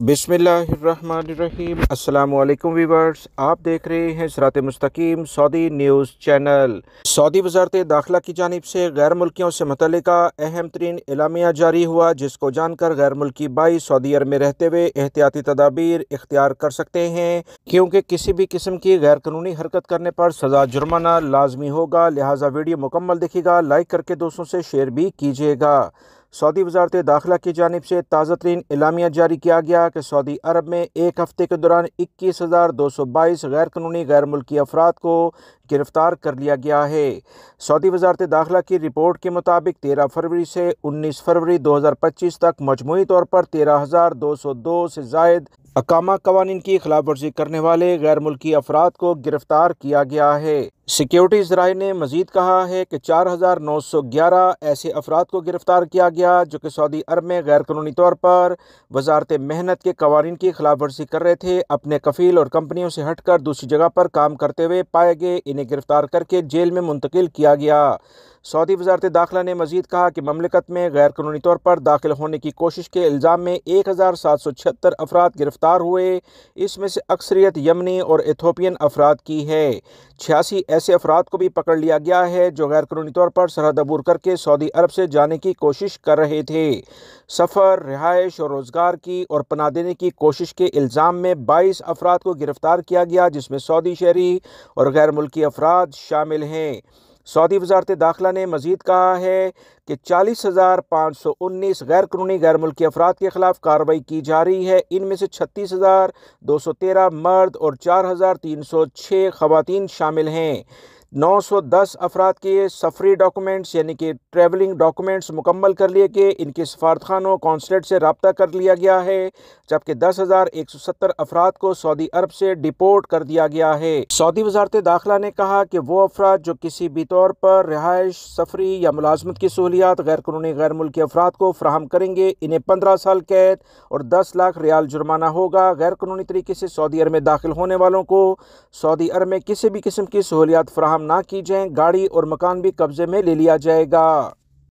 बिस्मिल्लाहिर्रहमानिर्रहीम। अस्सलाम वालेकुम वीवर्स, आप देख रहे हैं सिरात मुस्तकीम सऊदी न्यूज़ चैनल। सऊदी वज़ारत दाखिला की जानिब से गैर मुल्कियों से मुतल्लिका अहम तरीन एलामिया जारी हुआ, जिसको जानकर गैर मुल्की भाई सऊदी अरब में रहते हुए एहतियाती तदाबीर इख्तियार कर सकते हैं, क्योंकि किसी भी किस्म की गैर कानूनी हरकत करने पर सज़ा जुर्माना लाजमी होगा। लिहाजा वीडियो मुकम्मल देखिएगा, लाइक करके दोस्तों से शेयर भी कीजिएगा। सऊदी वज़ारत दाखिला की जानिब से ताज़ा तरीन एलामिया जारी किया गया कि सऊदी अरब में एक हफ़्ते के दौरान 21,222 गैर कानूनी गैर मुल्की अफराद को गिरफ़्तार कर लिया गया है। सऊदी वज़ारत दाखिला की रिपोर्ट के मुताबिक 13 फरवरी से 19 फरवरी 2025 तक मजमूई तौर पर 13,202 से ज़ायद अकामा कवानीन की खिलाफ वर्जी करने वाले गैर मुल्की अफराद को गिरफ्तार किया गया है। सिक्योरिटी ज़राए ने मज़ीद कहा है कि 4,911 ऐसे अफराद को गिरफ्तार किया गया जो कि सऊदी अरब में गैर कानूनी तौर पर वजारत मेहनत के कवानीन की खिलाफ वर्जी कर रहे थे। अपने कफ़ील और कंपनियों से हटकर दूसरी जगह पर काम करते हुए पाए गए, इन्हें गिरफ्तार करके जेल में मुंतकिल किया गया। सऊदी वज़ारत दाखिला ने मज़ीद कहा कि ममलिकत में गैर कानूनी तौर पर दाखिल होने की कोशिश के इल्ज़ाम में 1,776 अफराद गिरफ्तार हुए। इसमें से अक्सरियत यमनी और एथोपियन अफराद की है। 86 ऐसे अफराद को भी पकड़ लिया गया है जो गैर कानूनी तौर पर सरहद अबूर करके सऊदी अरब से जाने की कोशिश कर रहे थे। सफ़र, रिहाइश और रोज़गार की और पनाह देने की कोशिश के इल्ज़ाम में 22 अफराद को गिरफ्तार किया गया, जिसमें सऊदी शहरी और गैर मुल्की अफराद शामिल हैं। सऊदी वज़ारत दाखिला ने मज़ीद कहा है कि 40,519 गैर कानूनी गैर मुल्की अफराद के खिलाफ कार्रवाई की जा रही है। इनमें से 36,213 मर्द और 4,306 ख़वातीन शामिल हैं। 910 अफराद के सफरी डॉक्यूमेंट्स यानी कि ट्रैवलिंग डॉक्यूमेंट्स मुकम्मल कर लिए गए, इनके सफारतखानों कौंसलेट से रब्ता कर लिया गया है, जबकि 10,170 अफराद को सऊदी अरब से डिपोर्ट कर दिया गया है। सऊदी वज़ारत दाखिला ने कहा कि वो अफराद जो किसी भी तौर पर रिहाइश, सफरी या मुलाजमत की सहूलियात गैर कानूनी गैर मुल्की अफराद को फ्राहम करेंगे, इन्हें 15 साल कैद और 10 लाख रियाल जुर्माना होगा। गैर कानूनी तरीके से सऊदी अरब में दाखिल होने वालों को सऊदी अरब में किसी भी किस्म की सहूलियात फ्राहम ना की जाएं, गाड़ी और मकान भी कब्जे में ले लिया जाएगा।